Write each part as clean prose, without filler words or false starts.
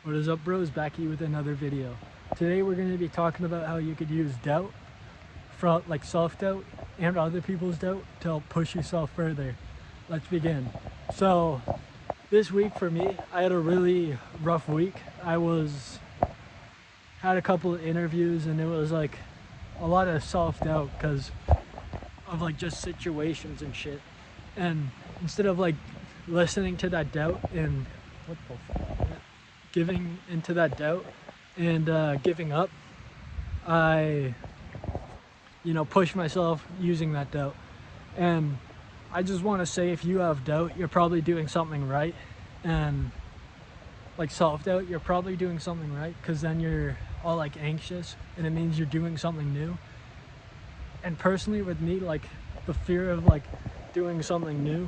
What is up, bros? Back here with another video. Today we're going to be talking about how you could use doubt, from like self-doubt and other people's doubt, to help push yourself further. Let's begin. So this week for me, I had a really rough week. Had a couple of interviews and it was like a lot of self-doubt because of like just situations and shit. And instead of like listening to that doubt and what the fuck, giving into that doubt and giving up, I push myself using that doubt. And I just want to say, if you have doubt, you're probably doing something right. And like self-doubt, you're probably doing something right, because then you're all like anxious and it means you're doing something new. And personally with me, like the fear of like doing something new,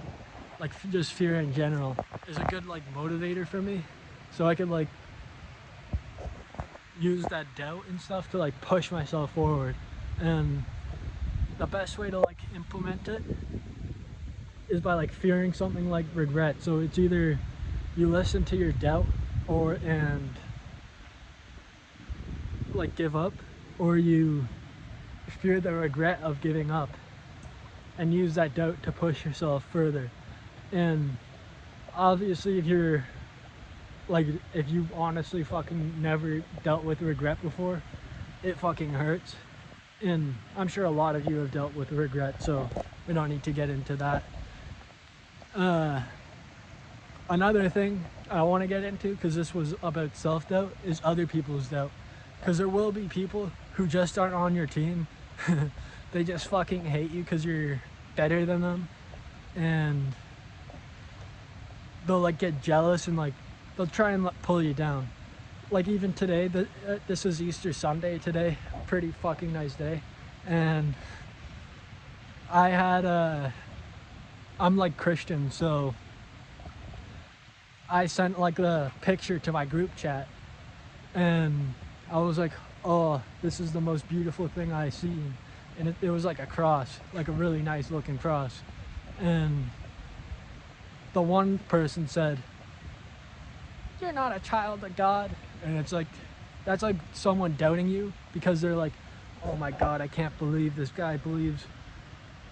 like just fear in general, is a good like motivator for me, so I could like use that doubt and stuff to like push myself forward. And the best way to like implement it is by like fearing something like regret. So it's either you listen to your doubt and like give up, or you fear the regret of giving up and use that doubt to push yourself further. And obviously if you honestly fucking never dealt with regret before, it fucking hurts. And I'm sure a lot of you have dealt with regret, so we don't need to get into that. Another thing I want to get into, because this was about self-doubt, is other people's doubt. Because there will be people who just aren't on your team. They just fucking hate you because you're better than them, and they'll like get jealous and like they'll try and pull you down. Like even today, this is Easter Sunday today, pretty fucking nice day, and I'm like Christian, so I sent like the picture to my group chat, and I was like, oh, this is the most beautiful thing I seen. And it was like a cross, like a really nice looking cross. And the one person said, "You're not a child of God." And it's like, that's like someone doubting you, because they're like, oh my God, I can't believe this guy believes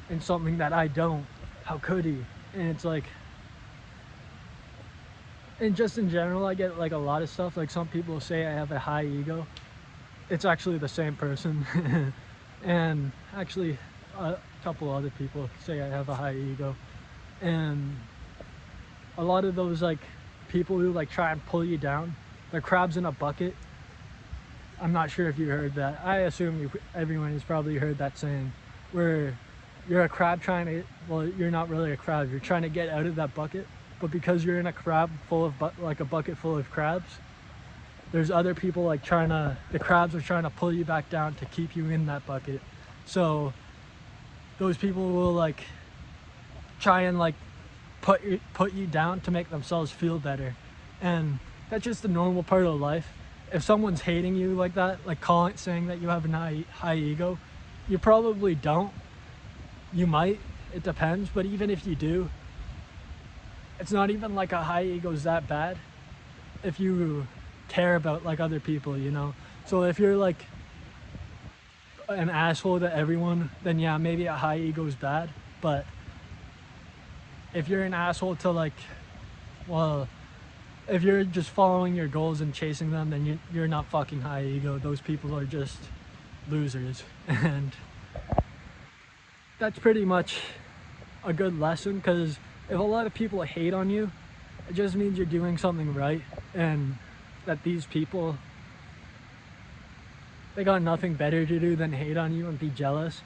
in something that I don't. How could he? And it's like, and just in general, I get like a lot of stuff. Like some people say I have a high ego. It's actually the same person. And actually a couple other people say I have a high ego. And a lot of those like people who like try and pull you down, they're crabs in a bucket. I'm not sure if you heard that. I assume everyone has probably heard that saying, where you're a crab trying to, well, you're not really a crab, you're trying to get out of that bucket, but because you're in a crab full of like a bucket full of crabs, there's other people like the crabs are trying to pull you back down to keep you in that bucket. So those people will like try and like put you down to make themselves feel better. And that's just the normal part of life. If someone's hating you like that, like saying that you have a high ego, you probably don't. You might, it depends. But even if you do, it's not even like a high ego's that bad if you care about like other people, you know. So if you're like an asshole to everyone, then yeah, maybe a high ego is bad. But if you're an asshole to like, well, if you're just following your goals and chasing them, then you're not fucking high ego. Those people are just losers. And that's pretty much a good lesson, because if a lot of people hate on you, it just means you're doing something right, and that these people, they got nothing better to do than hate on you and be jealous.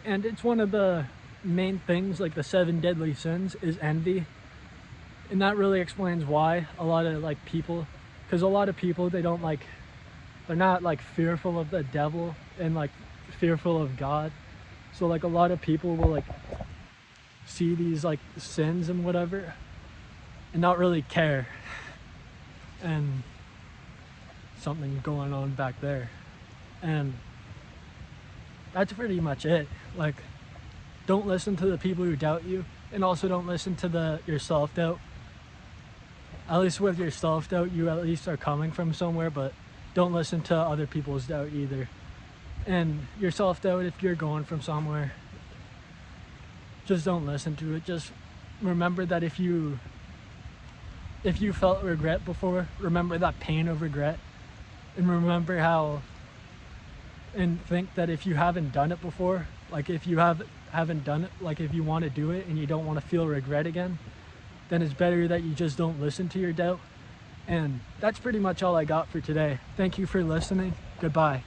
And it's one of the main things, like the 7 deadly sins is envy. And that really explains why a lot of like people, because a lot of people, they're not like fearful of the devil and like fearful of God. So like a lot of people will like see these like sins and whatever and not really care. And something going on back there. And that's pretty much it. Like, don't listen to the people who doubt you, and also don't listen to your self-doubt. at least with your self-doubt, you at least are coming from somewhere, but don't listen to other people's doubt either. And your self-doubt, if you're going from somewhere, just don't listen to it. Just remember that if you felt regret before, remember that pain of regret, and remember how, and think that if you haven't done it before, like if you haven't done it, like if you want to do it and you don't want to feel regret again, then it's better that you just don't listen to your doubt. And that's pretty much all I got for today. Thank you for listening. Goodbye.